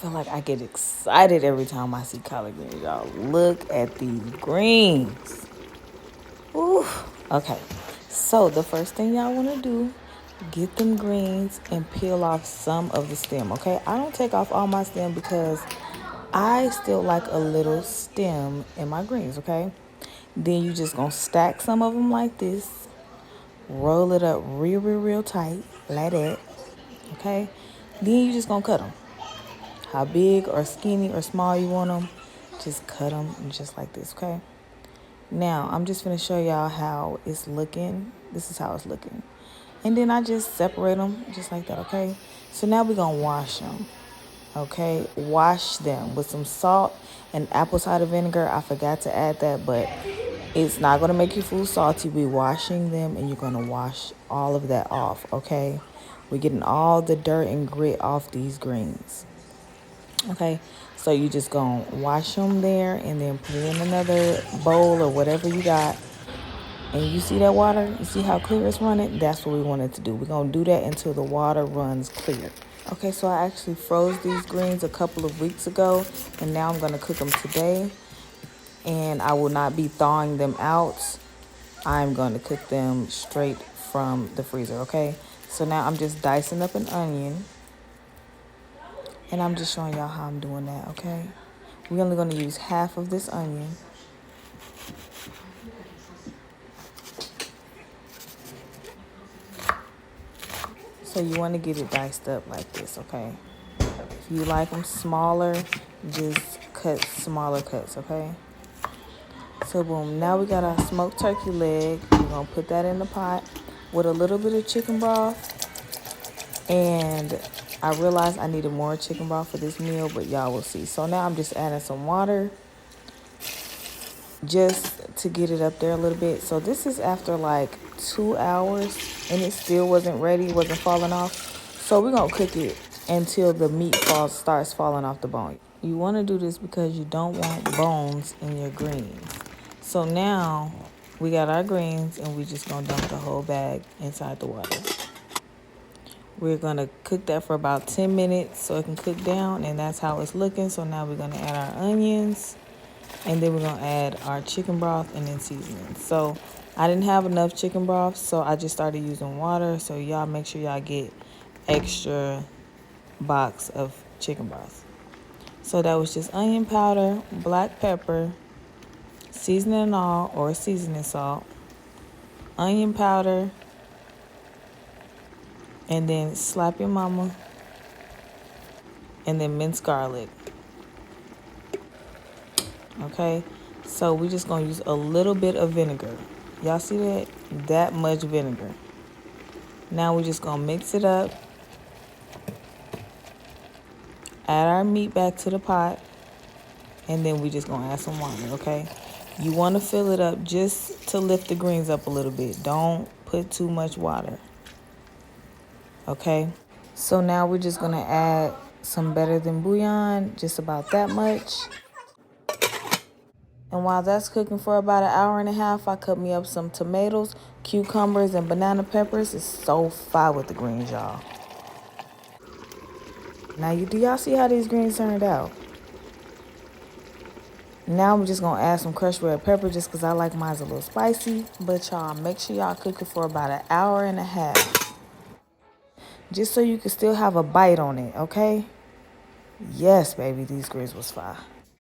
feel like I get excited every time I see collard greens, y'all. Look at these greens. Ooh. Okay, so the first thing y'all want to do, get them greens and peel off some of the stem, okay? I don't take off all my stem because I still like a little stem in my greens, okay? Then you just gonna stack some of them like this, roll it up real tight, like that, okay? Then you just gonna cut them. How big or skinny or small you want them, just cut them just like this, okay? Now, I'm just going to show y'all how it's looking. This is how it's looking. And then I just separate them just like that, okay? So now we're going to wash them, okay? Wash them with some salt and apple cider vinegar. I forgot to add that, but it's not going to make your food salty. We're washing them, and you're going to wash all of that off, okay? We're getting all the dirt and grit off these greens. Okay, so you just gonna wash them there and then put it in another bowl or whatever you got. And you see that water? You see how clear it's running? That's what we wanted to do. We're gonna do that until the water runs clear. Okay, so I actually froze these greens a couple of weeks ago, and now I'm gonna cook them today. And I will not be thawing them out. I'm gonna cook them straight from the freezer, okay? So now I'm just dicing up an onion. And I'm just showing y'all how I'm doing that, okay? We're only going to use half of this onion. So you want to get it diced up like this, okay? If you like them smaller, just cut smaller cuts, okay? So boom, now we got our smoked turkey leg. We're going to put that in the pot with a little bit of chicken broth. And I realized I needed more chicken broth for this meal, but y'all will see. So now I'm just adding some water just to get it up there a little bit. So this is after like 2 hours and it still wasn't ready, wasn't falling off. So we're gonna cook it until the meat starts falling off the bone. You want to do this because you don't want bones in your greens. So now we got our greens and we just gonna dump the whole bag inside the water. We're going to cook that for about 10 minutes so it can cook down, and that's how it's looking. So now we're going to add our onions, and then we're going to add our chicken broth and then seasoning. So I didn't have enough chicken broth, so I just started using water. So y'all make sure y'all get extra box of chicken broth. So that was just onion powder, black pepper, seasoning and all, or seasoning salt, onion powder, and then slap your mama, and then minced garlic. Okay, so we're just gonna use a little bit of vinegar. Y'all see that? That much vinegar. Now we're just gonna mix it up. Add our meat back to the pot, and then we just gonna add some water, okay? You wanna fill it up just to lift the greens up a little bit. Don't put too much water. Okay, so now we're just gonna add some better than bouillon, just about that much. And while that's cooking for about an hour and a half, I cut me up some tomatoes, cucumbers, and banana peppers. It's so fire with the greens, y'all. Now, do y'all see how these greens turned out? Now I'm just gonna add some crushed red pepper just because I like mine a little spicy. But y'all, make sure y'all cook it for about an hour and a half. Just so you can still have a bite on it, okay? Yes, baby, these greens was fire.